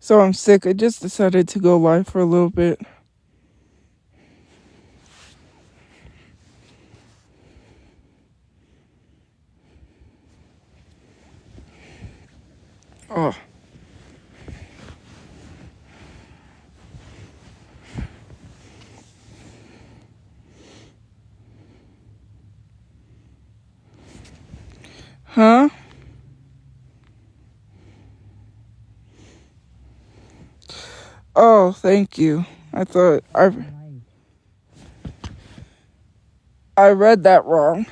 So I'm sick. I just decided to go live for a little bit. Oh. Huh? Oh, thank you. I thought I read that wrong.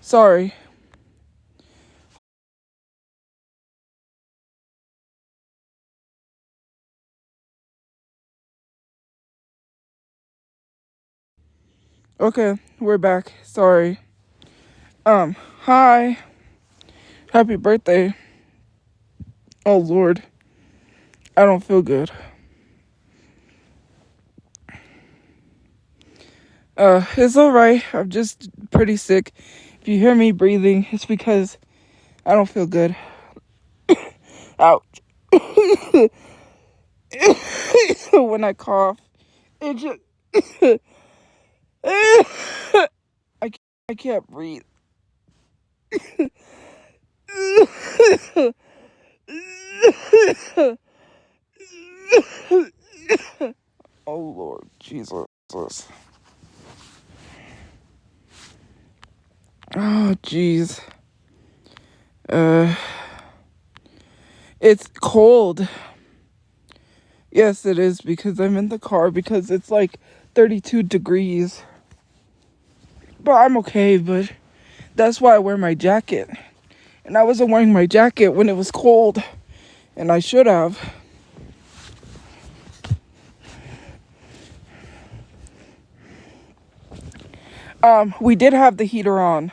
Sorry. Okay, we're back. Sorry. Hi. Happy birthday. Oh Lord. I don't feel good. It's alright. I'm just pretty sick. If you hear me breathing, it's because I don't feel good. Ouch. When I cough, it just I can't breathe. Oh Lord Jesus. Oh jeez. Uh it's cold. Yes, it is because I'm in the car because it's like 32 degrees. But I'm okay, but that's why I wear my jacket. And I wasn't wearing my jacket when it was cold, and I should have. We did have the heater on.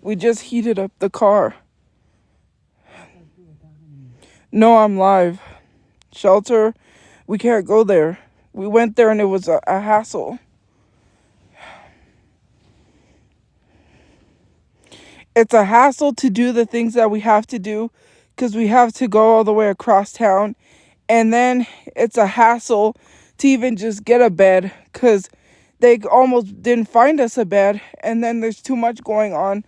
We just heated up the car. No, I'm live. Shelter, we can't go there. We went there and it was a hassle. It's a hassle to do the things that we have to do because we have to go all the way across town. And then it's a hassle to even just get a bed because they almost didn't find us a bed. And then there's too much going on.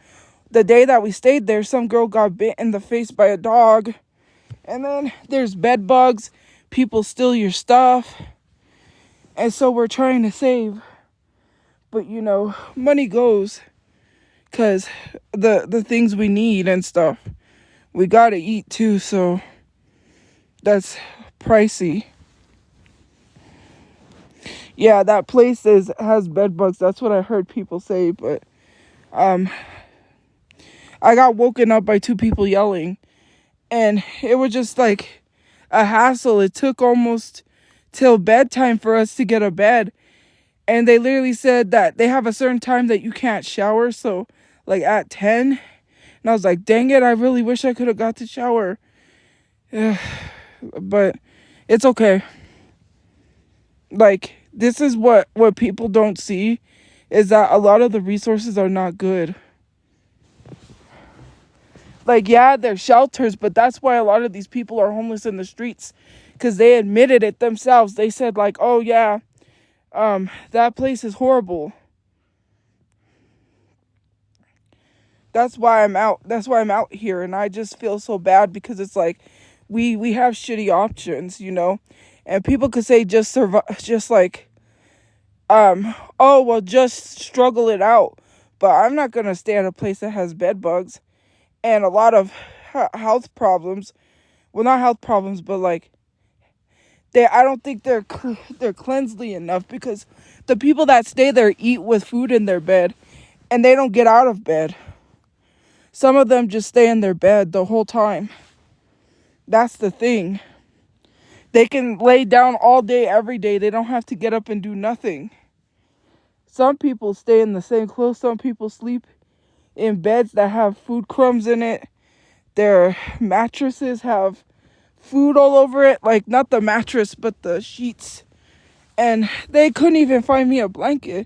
The day that we stayed there, some girl got bit in the face by a dog. And then there's bed bugs. People steal your stuff. And so we're trying to save. But, money goes. Because the things we need and stuff. We got to eat too, so that's pricey. Yeah, that place has bed bugs. That's what I heard people say. But I got woken up by two people yelling. And it was just like a hassle. It took almost till bedtime for us to get a bed. And they literally said that they have a certain time that you can't shower. So, like at 10. And I was like, dang it, I really wish I could have got to shower. But it's okay. Like, this is what people don't see. Is that a lot of the resources are not good. Like, yeah, they're shelters, but that's why a lot of these people are homeless in the streets. Because they admitted it themselves. They said, like, oh, yeah, that place is horrible. That's why I'm out. That's why I'm out here. And I just feel so bad because it's like we have shitty options, And people could say just survive, just like, oh, well, just struggle it out. But I'm not going to stay at a place that has bed bugs and a lot of health problems. Well, not health problems, but like I don't think they're cleansely enough because the people that stay there eat with food in their bed and they don't get out of bed. Some of them just stay in their bed the whole time. That's the thing. They can lay down all day, every day. They don't have to get up and do nothing. Some people stay in the same clothes. Some people sleep in beds that have food crumbs in it. Their mattresses have food all over it. Like, not the mattress, but the sheets. And they couldn't even find me a blanket.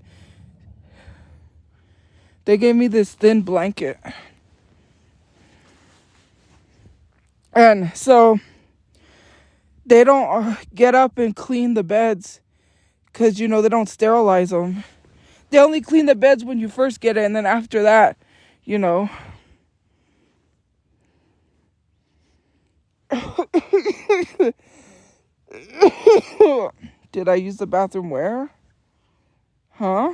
They gave me this thin blanket. And so They don't get up and clean the beds because, they don't sterilize them. They only clean the beds when you first get it, and then after that, you know. Did I use the bathroom where? Huh?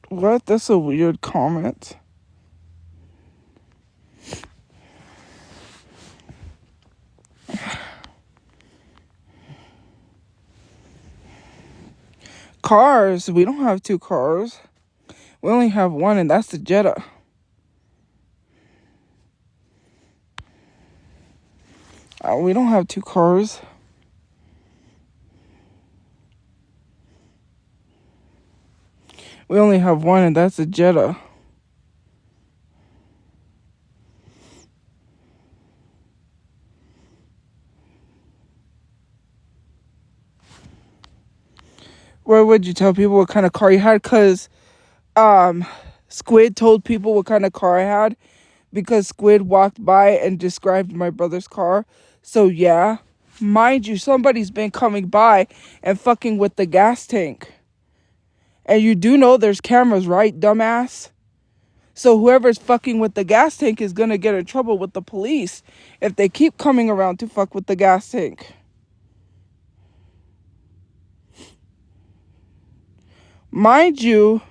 What? That's a weird comment. Cars. We don't have 2 cars. We only have 1, and that's the Jetta. We don't have 2 cars. We only have 1, and that's a Jetta. Why would you tell people what kind of car you had? Because Squid told people what kind of car I had. Because Squid walked by and described my brother's car. So yeah, mind you, somebody's been coming by and fucking with the gas tank. And you do know there's cameras, right, dumbass? So whoever's fucking with the gas tank is gonna get in trouble with the police if they keep coming around to fuck with the gas tank. Mind you,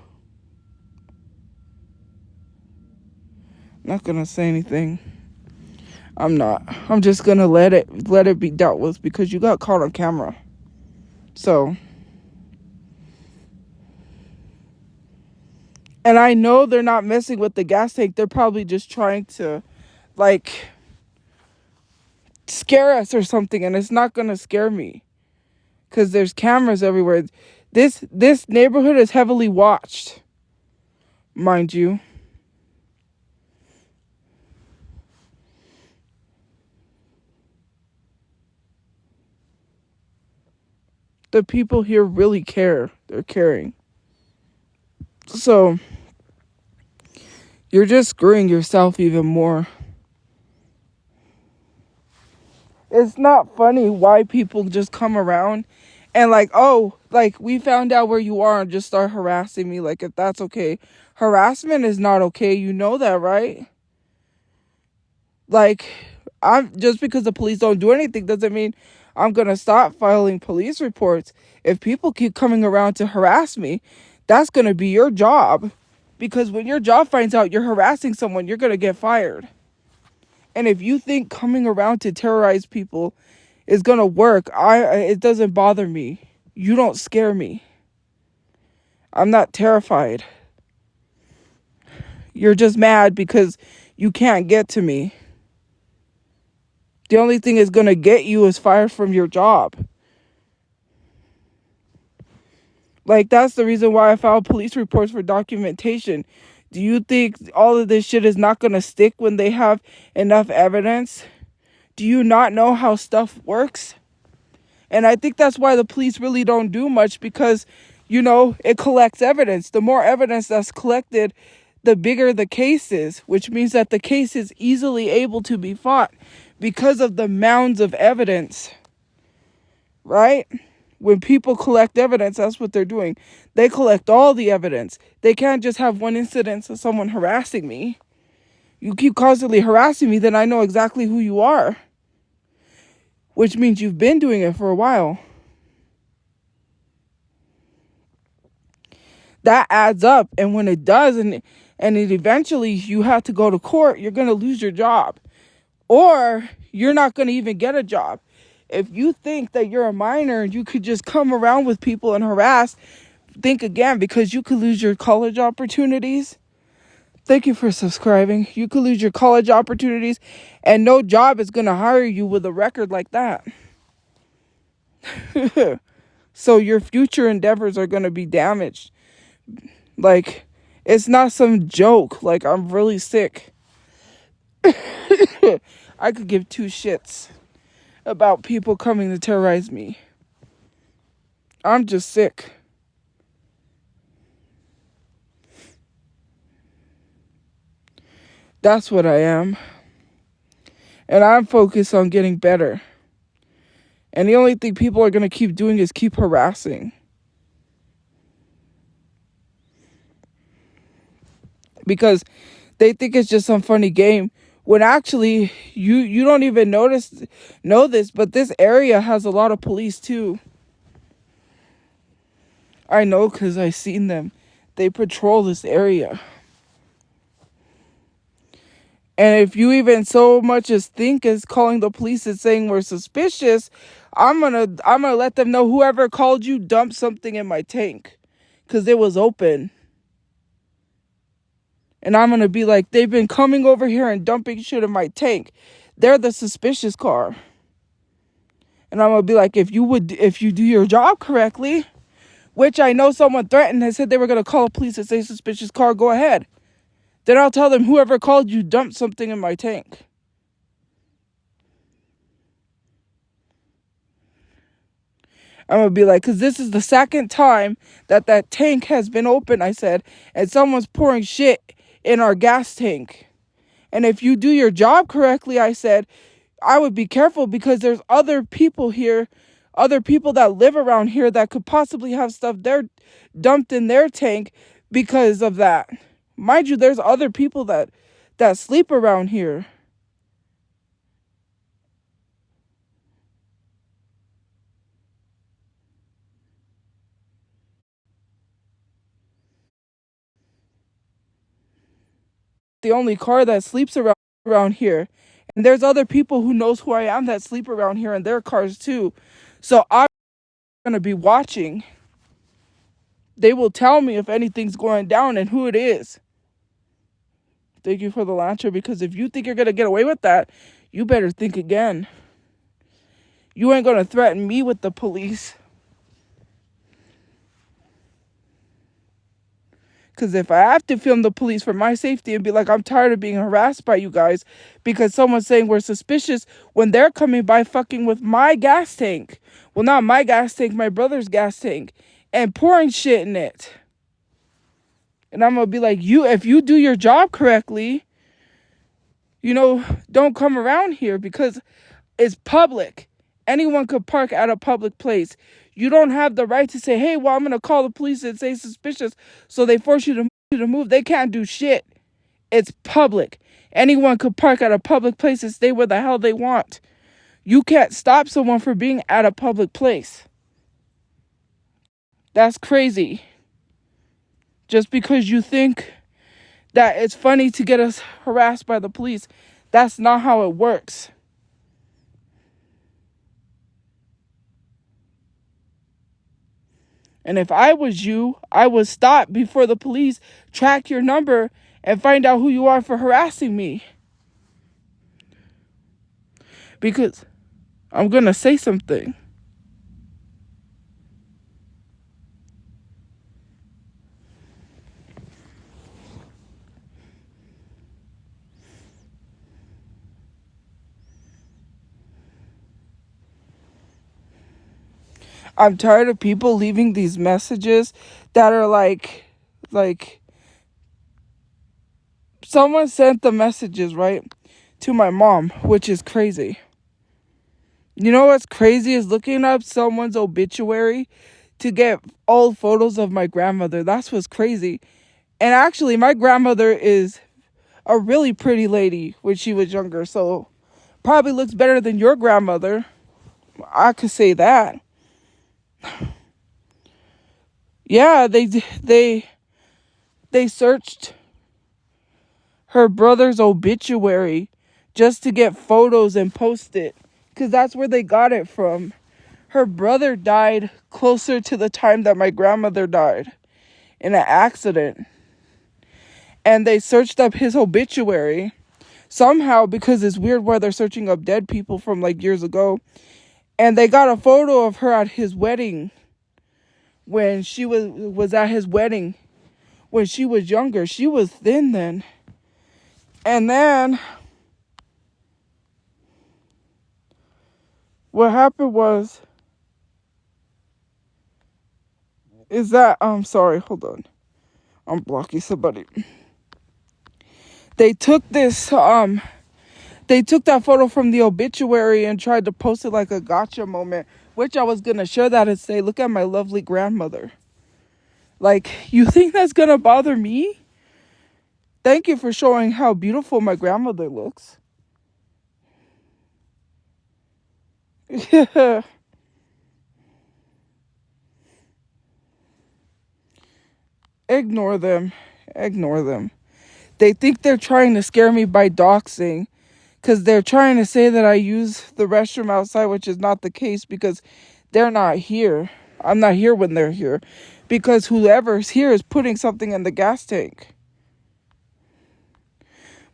I'm not gonna say anything. I'm not. I'm just gonna let it be dealt with because you got caught on camera. So, and I know they're not messing with the gas tank. They're probably just trying to, like, scare us or something, and it's not gonna scare me because there's cameras everywhere. This neighborhood is heavily watched, mind you. The people here really care. They're caring. So, you're just screwing yourself even more. It's not funny why people just come around and like, oh, like, we found out where you are and just start harassing me. Like, if that's okay. Harassment is not okay. You know that, right? Like, just because the police don't do anything doesn't mean I'm going to stop filing police reports. If people keep coming around to harass me, that's going to be your job. Because when your job finds out you're harassing someone, you're going to get fired. And if you think coming around to terrorize people is going to work, it doesn't bother me. You don't scare me. I'm not terrified. You're just mad because you can't get to me. The only thing is going to get you is fired from your job. Like, that's the reason why I filed police reports for documentation. Do you think all of this shit is not going to stick when they have enough evidence? Do you not know how stuff works? And I think that's why the police really don't do much because, it collects evidence. The more evidence that's collected, the bigger the case is, which means that the case is easily able to be fought because of the mounds of evidence, right? When people collect evidence, that's what they're doing. They collect all the evidence. They can't just have one incident of someone harassing me. You keep constantly harassing me, then I know exactly who you are, which means you've been doing it for a while. That adds up, and when it does, and it eventually you have to go to court, you're going to lose your job. Or you're not going to even get a job. If you think that you're a minor and you could just come around with people and harass, think again, because you could lose your college opportunities. Thank you for subscribing. You could lose your college opportunities, and no job is going to hire you with a record like that. So your future endeavors are going to be damaged. Like, it's not some joke. Like, I'm really sick. I could give 2 shits about people coming to terrorize me. I'm just sick. That's what I am. And I'm focused on getting better. And the only thing people are going to keep doing is keep harassing. Because they think it's just some funny game. When actually, you don't even know this, but this area has a lot of police too. I know because I've seen them. They patrol this area. And if you even so much as think as calling the police and saying we're suspicious, I'm gonna let them know whoever called you dumped something in my tank. Because it was open. And I'm gonna be like, they've been coming over here and dumping shit in my tank. They're the suspicious car. And I'm gonna be like, if you do your job correctly, which I know someone threatened and said they were gonna call the police and say suspicious car, go ahead. Then I'll tell them whoever called you dumped something in my tank. I'm gonna be like, because this is the second time that tank has been open, I said, and someone's pouring shit in our gas tank. And if you do your job correctly, I said, I would be careful because there's other people here, other people that live around here that could possibly have stuff they're dumped in their tank because of that. Mind you, there's other people that sleep around here. The only car that sleeps around here. And there's other people who knows who I am that sleep around here in their cars too. So I'm going to be watching. They will tell me if anything's going down and who it is. Thank you for the launcher, because if you think you're going to get away with that, you better think again. You ain't going to threaten me with the police. Because if I have to film the police for my safety and be like, I'm tired of being harassed by you guys because someone's saying we're suspicious when they're coming by fucking with my gas tank. Well, not my gas tank, my brother's gas tank. And pouring shit in it. And I'm going to be like, if you do your job correctly, don't come around here because it's public. Anyone could park at a public place. You don't have the right to say, hey, well, I'm going to call the police and say suspicious, so they force you to move. They can't do shit. It's public. Anyone could park at a public place and stay where the hell they want. You can't stop someone from being at a public place. That's crazy. Just because you think that it's funny to get us harassed by the police, that's not how it works. And if I was you, I would stop before the police track your number and find out who you are for harassing me. Because I'm going to say something. I'm tired of people leaving these messages that are like someone sent the messages, right, to my mom, which is crazy. You know what's crazy is looking up someone's obituary to get old photos of my grandmother. That's what's crazy. And actually, my grandmother is a really pretty lady when she was younger, so probably looks better than your grandmother. I could say that. Yeah, they searched her brother's obituary just to get photos and post it, because that's where they got it from. Her brother died closer to the time that my grandmother died in an accident. And they searched up his obituary somehow, because it's weird where they're searching up dead people from like years ago. And they got a photo of her at his wedding, when she was at his wedding when she was younger. She was thin then. And then what happened is that, sorry, hold on. I'm blocking somebody. They took they took that photo from the obituary and tried to post it like a gotcha moment, which I was going to share that and say, look at my lovely grandmother. Like, you think that's going to bother me? Thank you for showing how beautiful my grandmother looks. Ignore them. Ignore them. They think they're trying to scare me by doxing because they're trying to say that I use the restroom outside, which is not the case because they're not here. I'm not here when they're here because whoever's here is putting something in the gas tank.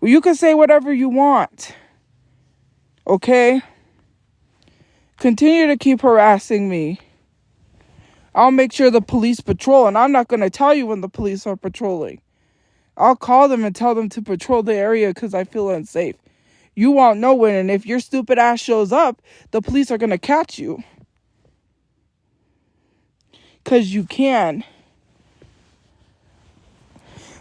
Well, you can say whatever you want. Okay? Continue to keep harassing me. I'll make sure the police patrol, and I'm not going to tell you when the police are patrolling. I'll call them and tell them to patrol the area because I feel unsafe. You won't know when, and if your stupid ass shows up, the police are going to catch you. Because you can.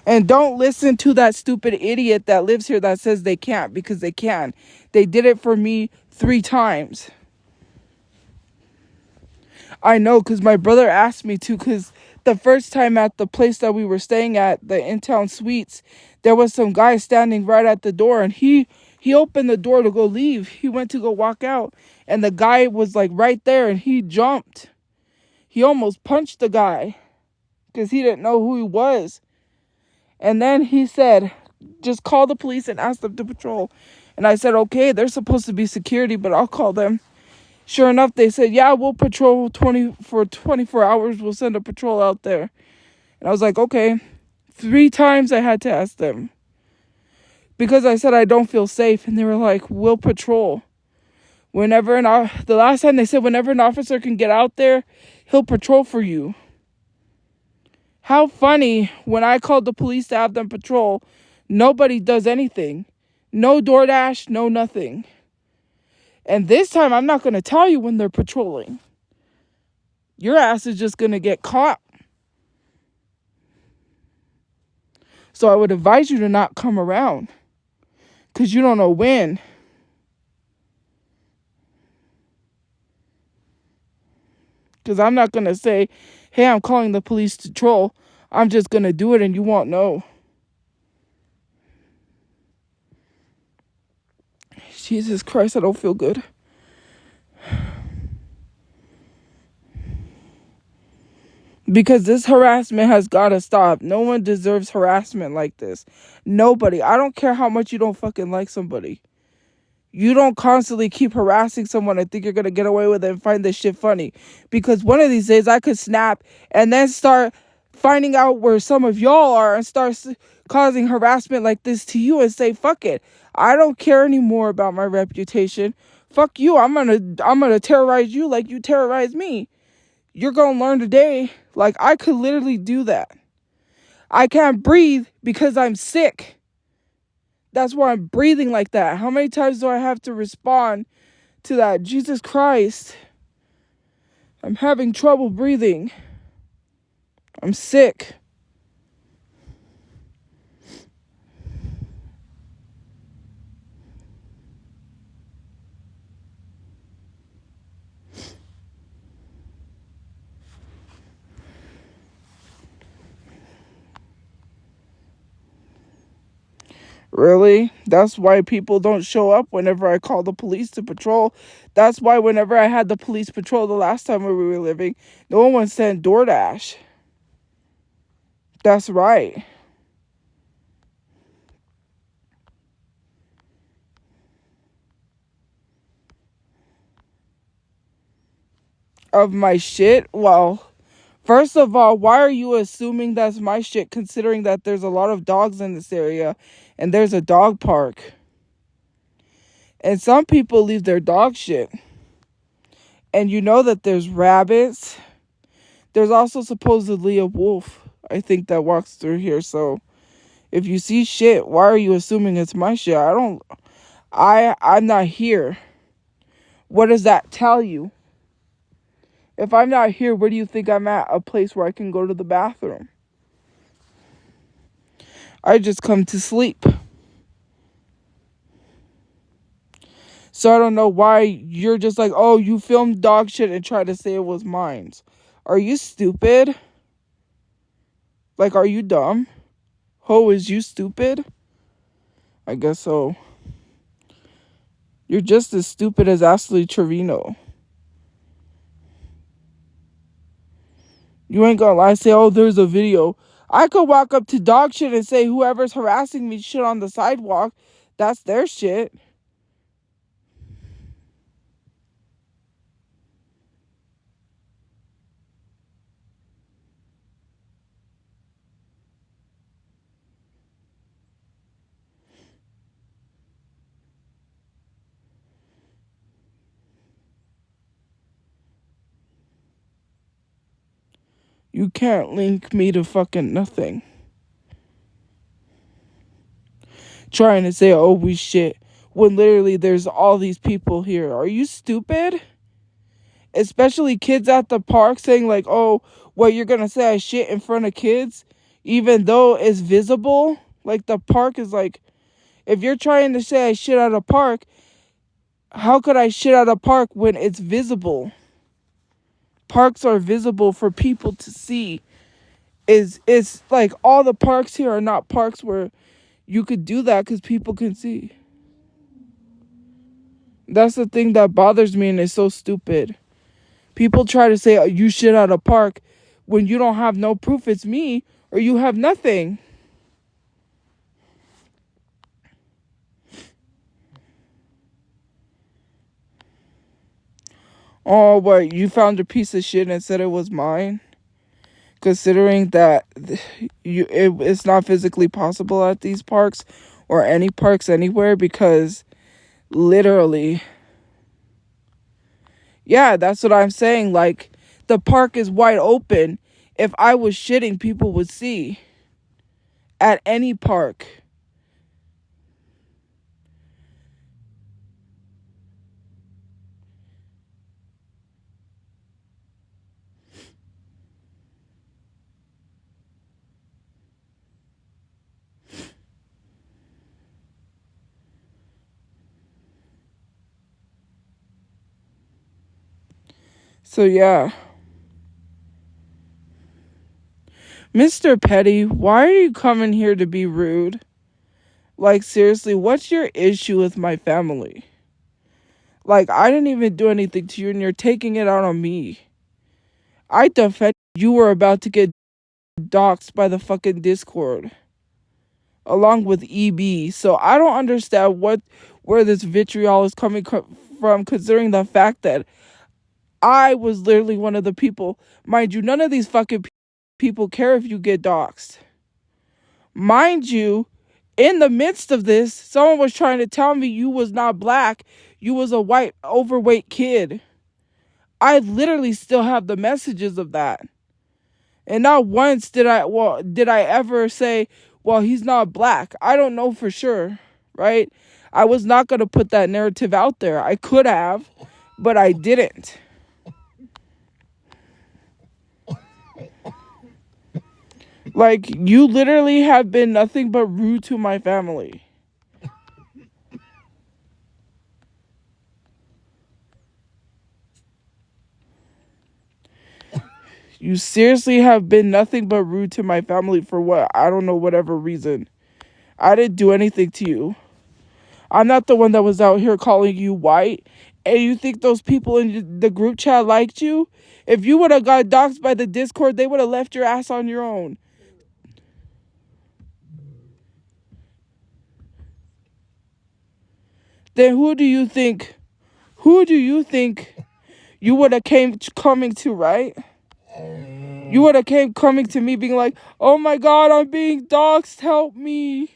And don't listen to that stupid idiot that lives here that says they can't, because they can. They did it for me 3 times. I know, because my brother asked me to, because the first time at the place that we were staying at, the in-town suites, there was some guy standing right at the door, and he opened the door to go leave. He went to go walk out, and the guy was like right there, and he jumped. He almost punched the guy, because he didn't know who he was. And then he said, just call the police and ask them to patrol. And I said, okay, they're supposed to be security, but I'll call them. Sure enough, they said, yeah, we'll patrol 24 hours. We'll send a patrol out there. And I was like, okay. 3 times I had to ask them. Because I said I don't feel safe. And they were like, we'll patrol. The last time they said, whenever an officer can get out there, he'll patrol for you. How funny, when I called the police to have them patrol, nobody does anything. No DoorDash, no nothing. And this time, I'm not going to tell you when they're patrolling. Your ass is just going to get caught. So I would advise you to not come around. Because you don't know when. Because I'm not going to say, hey, I'm calling the police to patrol. I'm just going to do it and you won't know. Jesus Christ, I don't feel good. Because this harassment has got to stop. No one deserves harassment like this. Nobody. I don't care how much you don't fucking like somebody. You don't constantly keep harassing someone and think you're going to get away with it and find this shit funny. Because one of these days I could snap and then start finding out where some of y'all are and start causing harassment like this to you and say, fuck it. I don't care anymore about my reputation. Fuck you. I'm gonna terrorize you like you terrorize me. You're going to learn today. Like, I could literally do that. I can't breathe because I'm sick. That's why I'm breathing like that. How many times do I have to respond to that? Jesus Christ. I'm having trouble breathing. I'm sick. Really? That's why people don't show up whenever I call the police to patrol. That's why whenever I had the police patrol the last time we were living, no one sent DoorDash. That's right. Of my shit? Well, first of all, why are you assuming that's my shit considering that there's a lot of dogs in this area and there's a dog park? And some people leave their dog shit. And you know that there's rabbits. There's also supposedly a wolf, I think, that walks through here. So if you see shit, why are you assuming it's my shit? I'm not here. What does that tell you? If I'm not here, where do you think I'm at? A place where I can go to the bathroom. I just come to sleep. So I don't know why you're just like, oh, you filmed dog shit and try to say it was mine. Are you stupid? Like, are you dumb? Ho, is you stupid? I guess so. You're just as stupid as Ashley Trevino. You ain't gonna lie, say, oh, there's a video. I could walk up to dog shit and say whoever's harassing me shit on the sidewalk. That's their shit. You can't link me to fucking nothing. Trying to say, oh, we shit, when literally there's all these people here. Are you stupid? Especially kids at the park saying like, oh, what, you're gonna say I shit in front of kids? Even though it's visible? Like, the park is like, if you're trying to say I shit at a park, how could I shit at a park when it's visible? Parks are visible for people to see. It's like all the parks here are not parks where you could do that because people can see. That's the thing that bothers me and is so stupid. People try to say, oh, you shit at a park when you don't have no proof it's me or you have nothing. Oh, what, you found a piece of shit and said it was mine? Considering that it's not physically possible at these parks or any parks anywhere because literally, yeah, that's what I'm saying. Like, the park is wide open. If I was shitting, people would see at any park. So yeah. Mr. Petty, why are you coming here to be rude? Like, seriously, what's your issue with my family? Like, I didn't even do anything to you and you're taking it out on me. I defended you were about to get doxxed by the fucking Discord. Along with EB. So I don't understand where this vitriol is coming from, considering the fact that I was literally one of the people. Mind you, none of these fucking people care if you get doxxed. Mind you, in the midst of this, someone was trying to tell me you was not black. You was a white, overweight kid. I literally still have the messages of that. And not once did I ever say, well, he's not black. I don't know for sure, right? I was not going to put that narrative out there. I could have, but I didn't. Like, you literally have been nothing but rude to my family. You seriously have been nothing but rude to my family for what? I don't know, whatever reason. I didn't do anything to you. I'm not the one that was out here calling you white. And you think those people in the group chat liked you? If you would have got doxxed by the Discord, they would have left your ass on your own. Then who do you think you would have coming to, right? You would have coming to me being like, oh my God, I'm being doxxed, help me.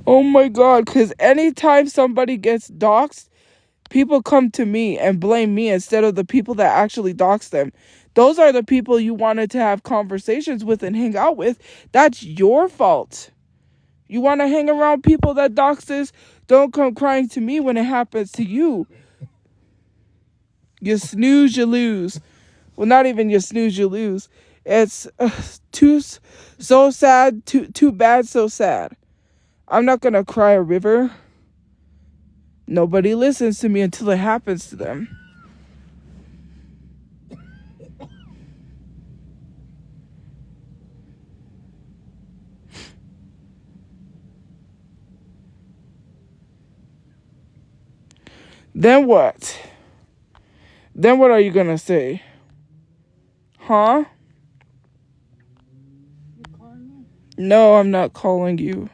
Oh my God, because anytime somebody gets doxxed, people come to me and blame me instead of the people that actually doxed them. Those are the people you wanted to have conversations with and hang out with. That's your fault. You want to hang around people that dox us? Don't come crying to me when it happens to you. You snooze, you lose. Well, not even you snooze, you lose. It's so sad, too bad, so sad. I'm not going to cry a river. Nobody listens to me until it happens to them. Then what? Then what are you going to say? Huh? No, I'm not calling you.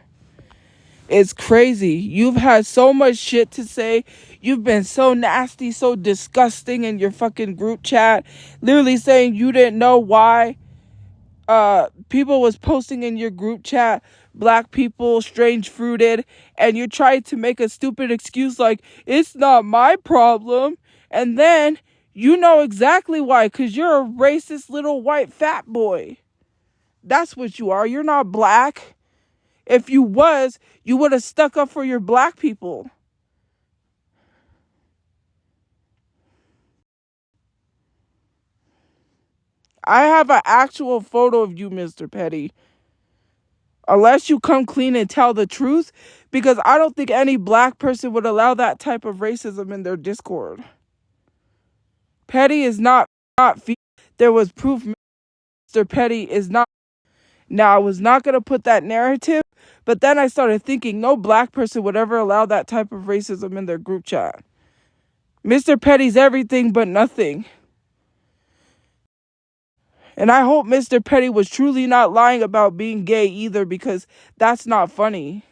It's crazy. You've had so much shit to say. You've been so nasty, so disgusting in your fucking group chat. Literally saying you didn't know why people was posting in your group chat, black people, strange fruited, and you tried to make a stupid excuse like, it's not my problem. And then you know exactly why, because you're a racist little white fat boy. That's what you are. You're not black. If you was, you would have stuck up for your black people. I have an actual photo of you, Mr. Petty. Unless you come clean and tell the truth, because I don't think any black person would allow that type of racism in their Discord. Petty is not there was proof Mr. Petty is not. Now, I was not going to put that narrative, but then I started thinking no black person would ever allow that type of racism in their group chat. Mr. Petty's everything but nothing. And I hope Mr. Petty was truly not lying about being gay either, because that's not funny.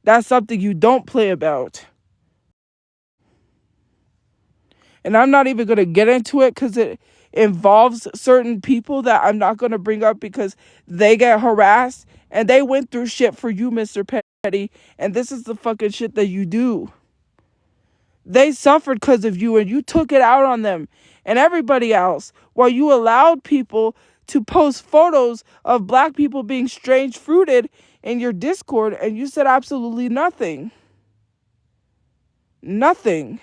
That's something you don't play about. And I'm not even going to get into it because it involves certain people that I'm not going to bring up because they get harassed and they went through shit for you, Mr. Petty. And this is the fucking shit that you do. They suffered because of you and you took it out on them and everybody else while you allowed people to post photos of black people being strange fruited in your Discord, and you said absolutely nothing. Nothing.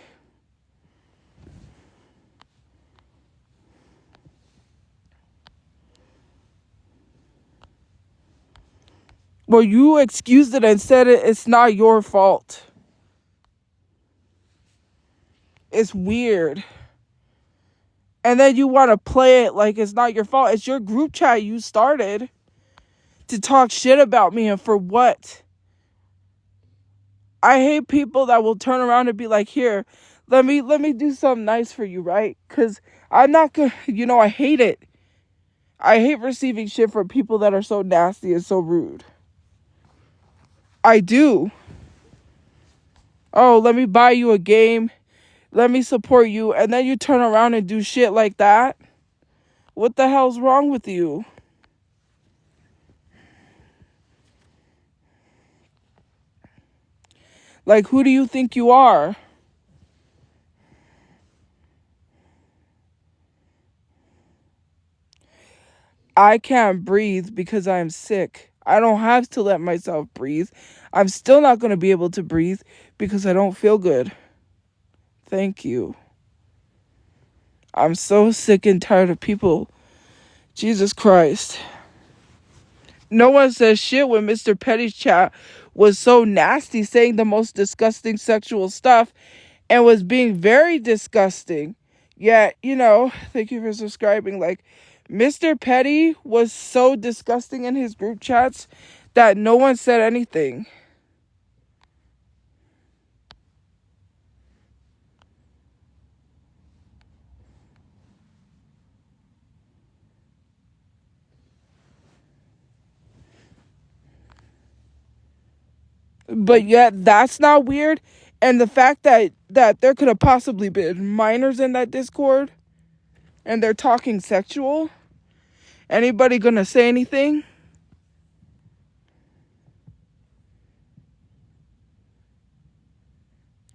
Well, you excused it and said it's not your fault. It's weird. And then you want to play it like it's not your fault. It's your group chat you started to talk shit about me, and for what? I hate people that will turn around and be like, here, let me do something nice for you, right? Because I'm not gonna, I hate it. I hate receiving shit from people that are so nasty and so rude. I do. Oh, let me buy you a game. Let me support you. And then you turn around and do shit like that. What the hell's wrong with you? Like, who do you think you are? I can't breathe because I'm sick. I don't have to let myself breathe. I'm still not going to be able to breathe because I don't feel good. Thank you. I'm so sick and tired of people. Jesus Christ. No one says shit when Mr. Petty's chat was so nasty, saying the most disgusting sexual stuff and was being very disgusting. Yet, thank you for subscribing. Like, Mr. Petty was so disgusting in his group chats that no one said anything. But yet, that's not weird. And the fact that there could have possibly been minors in that Discord and they're talking sexual. Anybody gonna say anything?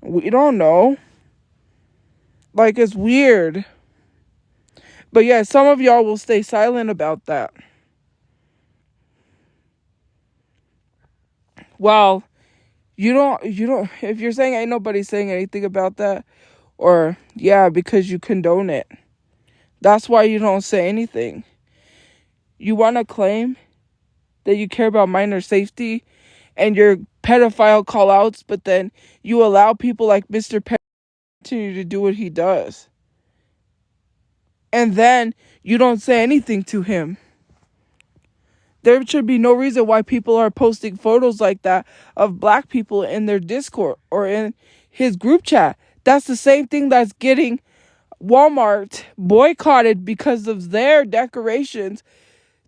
We don't know. Like, it's weird. But yeah, some of y'all will stay silent about that. Well, you don't, if you're saying ain't nobody saying anything about that, or yeah, because you condone it. That's why you don't say anything. You want to claim that you care about minor safety and your pedophile call outs, but then you allow people like Mr. Pet to continue to do what he does. And then you don't say anything to him. There should be no reason why people are posting photos like that of black people in their Discord or in his group chat. That's the same thing that's getting Walmart boycotted because of their decorations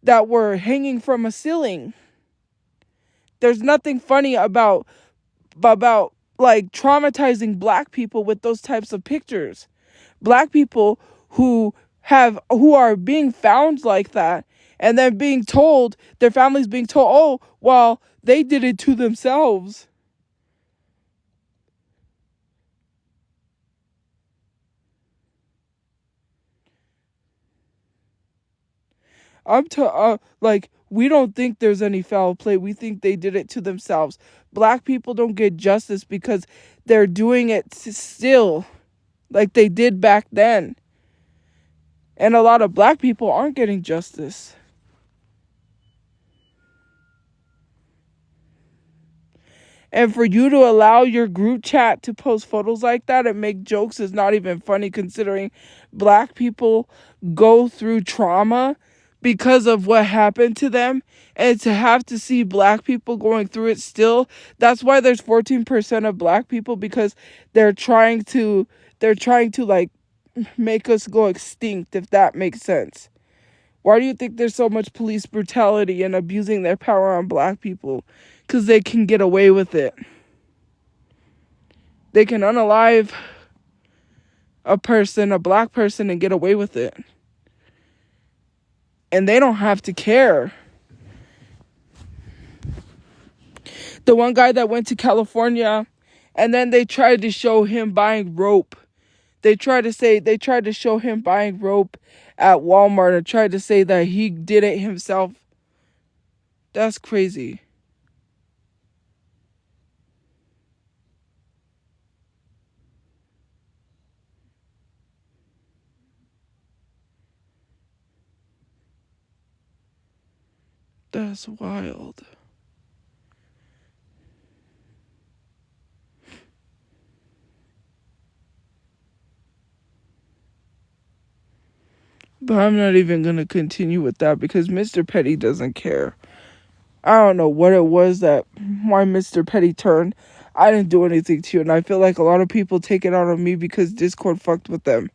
that were hanging from a ceiling. There's nothing funny about like traumatizing black people with those types of pictures. Black people who are being found like that and then being told, their families being told, oh, well, they did it to themselves. Like, we don't think there's any foul play. We think they did it to themselves. Black people don't get justice because they're doing it still like they did back then. And a lot of black people aren't getting justice. And for you to allow your group chat to post photos like that and make jokes is not even funny, considering black people go through trauma because of what happened to them. And to have to see black people going through it still, that's why there's 14% of black people, because they're trying to like make us go extinct, if that makes sense. Why do you think there's so much police brutality and abusing their power on black people? Because they can get away with it. They can unalive a black person, and get away with it. And they don't have to care. The one guy that went to California, and then they tried to show him buying rope. They tried to show him buying rope at Walmart and tried to say that he did it himself. That's crazy. That's wild. But I'm not even going to continue with that because Mr. Petty doesn't care. I don't know what it was that why Mr. Petty turned. I didn't do anything to you, and I feel like a lot of people take it out on me because Discord fucked with them.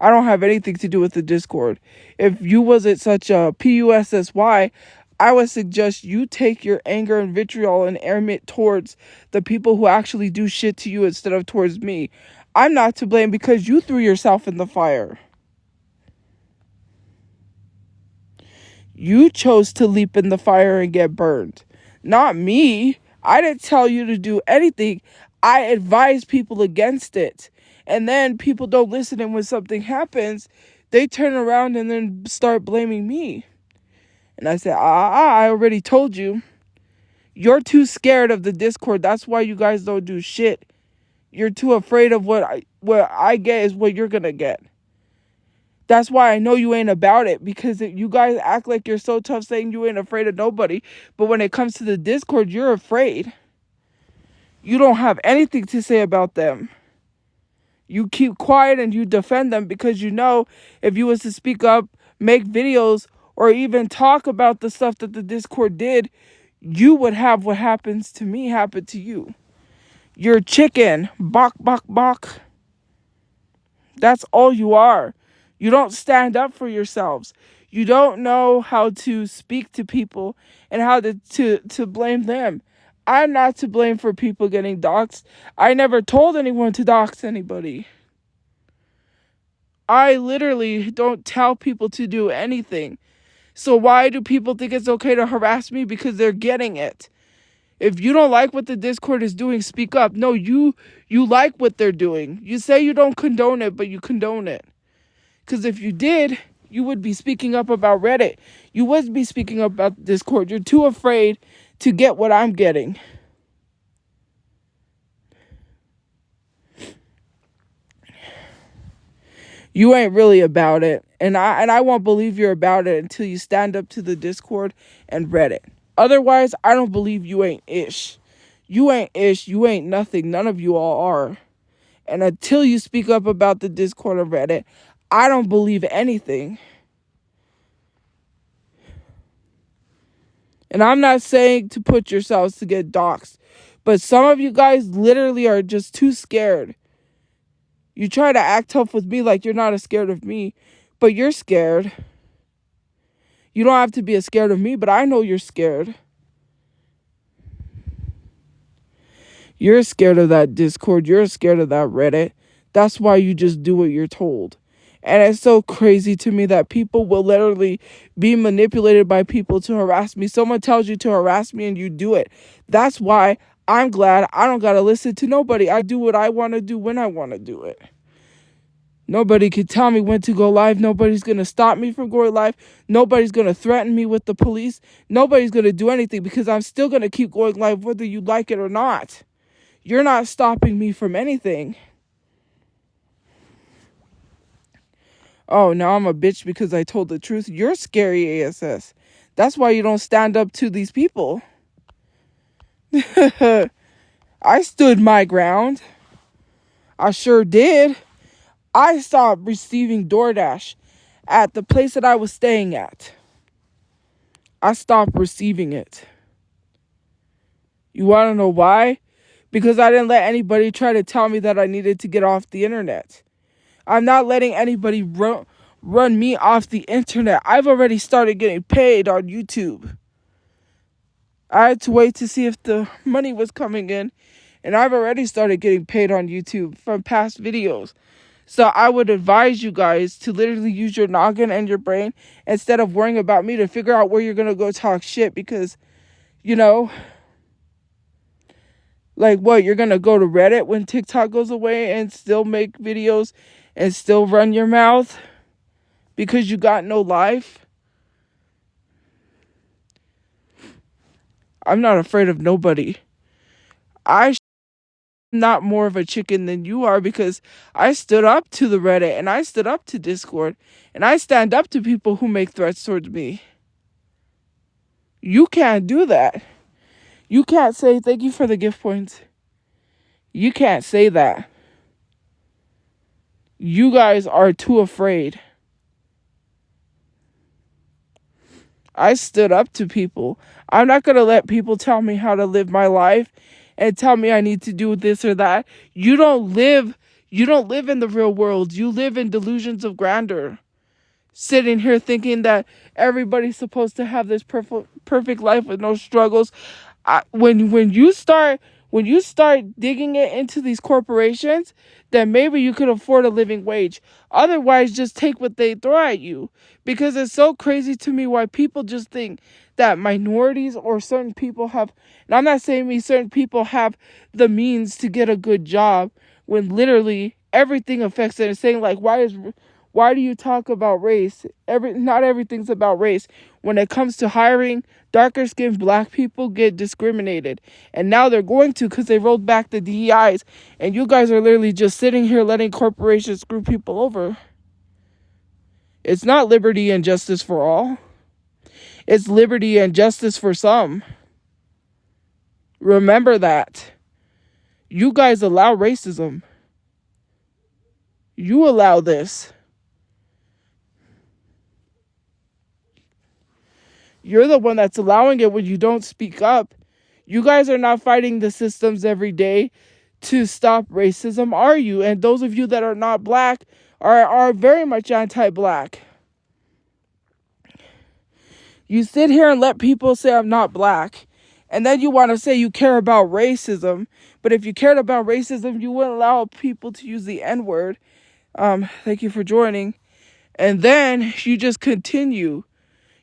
I don't have anything to do with the Discord. If you wasn't such a PUSSY, I would suggest you take your anger and vitriol and aim it towards the people who actually do shit to you instead of towards me. I'm not to blame because you threw yourself in the fire. You chose to leap in the fire and get burned. Not me. I didn't tell you to do anything. I advise people against it. And then people don't listen, and when something happens, they turn around and then start blaming me. And I say, I already told you. You're too scared of the Discord. That's why you guys don't do shit. You're too afraid of what I get is what you're going to get. That's why I know you ain't about it, because you guys act like you're so tough saying you ain't afraid of nobody. But when it comes to the Discord, you're afraid. You don't have anything to say about them. You keep quiet and you defend them because you know if you was to speak up, make videos, or even talk about the stuff that the Discord did, you would have what happens to me happen to you. You're chicken. Bok, bok, bok. That's all you are. You don't stand up for yourselves. You don't know how to speak to people and how to blame them. I'm not to blame for people getting doxxed. I never told anyone to dox anybody. I literally don't tell people to do anything. So why do people think it's okay to harass me? Because they're getting it. If you don't like what the Discord is doing, speak up. No, you like what they're doing. You say you don't condone it, but you condone it. Because if you did, you would be speaking up about Reddit. You would be speaking up about Discord. You're too afraid to get what I'm getting. You ain't really about it. And I won't believe you're about it until you stand up to the Discord and Reddit. Otherwise, I don't believe you ain't ish. You ain't ish. You ain't nothing. None of you all are. And until you speak up about the Discord or Reddit, I don't believe anything. And I'm not saying to put yourselves to get doxxed, but some of you guys literally are just too scared. You try to act tough with me like you're not as scared of me, but you're scared. You don't have to be as scared of me, but I know you're scared. You're scared of that Discord. You're scared of that Reddit. That's why you just do what you're told. And it's so crazy to me that people will literally be manipulated by people to harass me. Someone tells you to harass me and you do it. That's why I'm glad I don't got to listen to nobody. I do what I want to do when I want to do it. Nobody can tell me when to go live. Nobody's going to stop me from going live. Nobody's going to threaten me with the police. Nobody's going to do anything because I'm still going to keep going live whether you like it or not. You're not stopping me from anything. Oh, now I'm a bitch because I told the truth. You're scary, ASS. That's why you don't stand up to these people. I stood my ground. I sure did. I stopped receiving DoorDash at the place that I was staying at. I stopped receiving it. You want to know why? Because I didn't let anybody try to tell me that I needed to get off the internet. I'm not letting anybody run me off the internet. I've already started getting paid on YouTube. I had to wait to see if the money was coming in, and I've already started getting paid on YouTube from past videos. So I would advise you guys to literally use your noggin and your brain instead of worrying about me to figure out where you're going to go talk shit because, you know, like what, you're going to go to Reddit when TikTok goes away and still make videos and still run your mouth because you got no life? I'm not afraid of nobody. I'm not more of a chicken than you are because I stood up to the Reddit and I stood up to Discord and I stand up to people who make threats towards me. You can't do that. You can't say thank you for the gift points. You can't say that. You guys are too afraid. I stood up to people. I'm not going to let people tell me how to live my life and tell me I need to do this or that. You don't live in the real world. You live in delusions of grandeur. Sitting here thinking that everybody's supposed to have this perfect life with no struggles. When you start digging it into these corporations, then maybe you could afford a living wage. Otherwise, just take what they throw at you. Because it's so crazy to me why people just think that minorities or certain people have, and I'm not saying certain people have the means to get a good job when literally everything affects it. It's saying like, why do you talk about race? Not everything's about race. When it comes to hiring, darker skinned black people get discriminated. And now they're going to because they rolled back the DEIs. And you guys are literally just sitting here letting corporations screw people over. It's not liberty and justice for all. It's liberty and justice for some. Remember that. You guys allow racism. You allow this. You're the one that's allowing it when you don't speak up. You guys are not fighting the systems every day to stop racism, are you? And those of you that are not black are very much anti-black. You sit here and let people say I'm not black. And then you want to say you care about racism. But if you cared about racism, you wouldn't allow people to use the N-word. Thank you for joining. And then you just continue.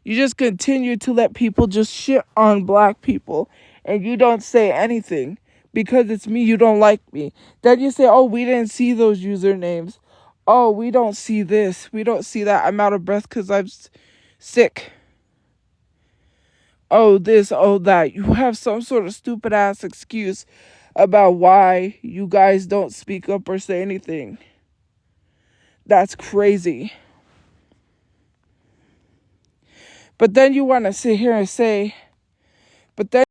You just continue to let people just shit on black people. And you don't say anything. Because it's me, you don't like me. Then you say, oh, we didn't see those usernames. Oh, we don't see this. We don't see that. I'm out of breath because I'm sick. Oh, this, oh, that. You have some sort of stupid ass excuse about why you guys don't speak up or say anything. That's crazy. But then you want to sit here and say, but then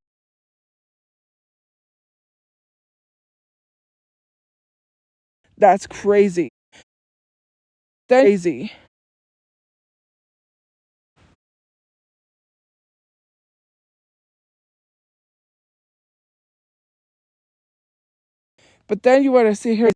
that's crazy. Then crazy. But then you want to sit here